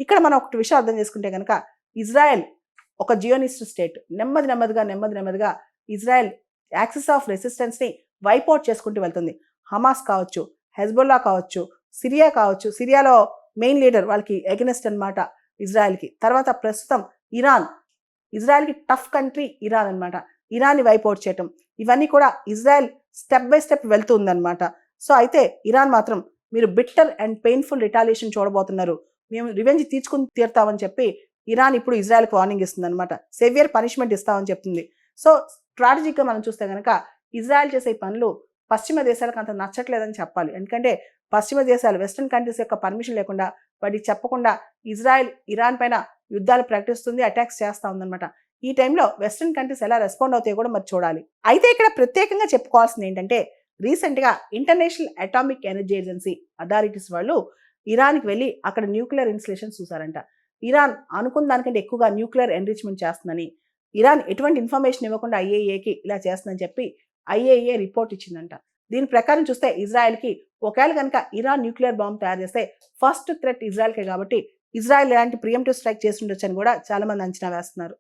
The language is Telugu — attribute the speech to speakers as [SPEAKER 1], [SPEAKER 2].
[SPEAKER 1] ఇక్కడ మనం ఒకటి విషయం అర్థం చేసుకుంటే కనుక ఇజ్రాయెల్ ఒక జియోనిస్ట్ స్టేట్. నెమ్మదిగా ఇజ్రాయెల్ యాక్సిస్ ఆఫ్ రెసిస్టెన్స్ని వైపౌట్ చేసుకుంటూ వెళ్తుంది. హమాస్ కావచ్చు, హెజ్బొల్లా కావచ్చు, సిరియా కావచ్చు. సిరియాలో మెయిన్ లీడర్ వాళ్ళకి ఎగనెస్ట్ అనమాట ఇజ్రాయెల్కి. తర్వాత ప్రస్తుతం ఇరాన్, ఇజ్రాయెల్కి టఫ్ కంట్రీ ఇరాన్ అనమాట. ఇరాన్ని వైపౌట్ చేయటం, ఇవన్నీ కూడా ఇజ్రాయెల్ స్టెప్ బై స్టెప్ వెళ్తుందన్నమాట. సో అయితే ఇరాన్ మాత్రం మీరు బిట్టర్ అండ్ పెయిన్ఫుల్ రిటాలియేషన్ చూడబోతున్నారు, మేము రివెంజ్ తీర్చుకుని తీరుతామని చెప్పి ఇరాన్ ఇప్పుడు ఇజ్రాయెల్కి వార్నింగ్ ఇస్తుంది అనమాట. సెవియర్ పనిష్మెంట్ ఇస్తామని చెప్తుంది. సో స్ట్రాటజిక్గా మనం చూస్తే కనుక ఇజ్రాయెల్ చేసే పనులు పశ్చిమ దేశాలకు అంత నచ్చట్లేదని చెప్పాలి. ఎందుకంటే పశ్చిమ దేశాలు వెస్ట్రన్ కంట్రీస్ యొక్క పర్మిషన్ లేకుండా, వాటికి చెప్పకుండా ఇజ్రాయెల్ ఇరాన్ పైన యుద్ధాలు ప్రకటిస్తుంది, అటాక్స్ చేస్తూ ఉందన్నమాట. ఈ టైంలో వెస్ట్రన్ కంట్రీస్ ఎలా రెస్పాండ్ అవుతాయో కూడా మరి చూడాలి. అయితే ఇక్కడ ప్రత్యేకంగా చెప్పుకోవాల్సింది ఏంటంటే రీసెంట్గా international atomic energy agency authorities వాళ్ళు ఇరాన్కి వెళ్ళి అక్కడ న్యూక్లియర్ ఇన్స్టలేషన్స్ చూసారంట. ఇరాన్ అనుకున్న దానికంటే ఎక్కువగా న్యూక్లియర్ ఎన్రిచ్మెంట్ చేస్తుందని, ఇరాన్ ఎటువంటి ఇన్ఫర్మేషన్ ఇవ్వకుండా ఐఏఏకి ఇలా చేస్తుందని చెప్పి ఐఏఏ రిపోర్ట్ ఇచ్చిందంట. దీని ప్రకారం చూస్తే ఇజ్రాయెల్కి ఒకవేళ కనుక ఇరాన్ న్యూక్లియర్ బాంబ్ తయారు చేస్తే ఫస్ట్ థ్రెట్ ఇజ్రాయెల్కే కాబట్టి ఇజ్రాయెల్ ఇలాంటి ప్రియంటివ్ స్ట్రైక్ చేసి ఉండొచ్చని కూడా చాలా మంది అంచనా వేస్తున్నారు.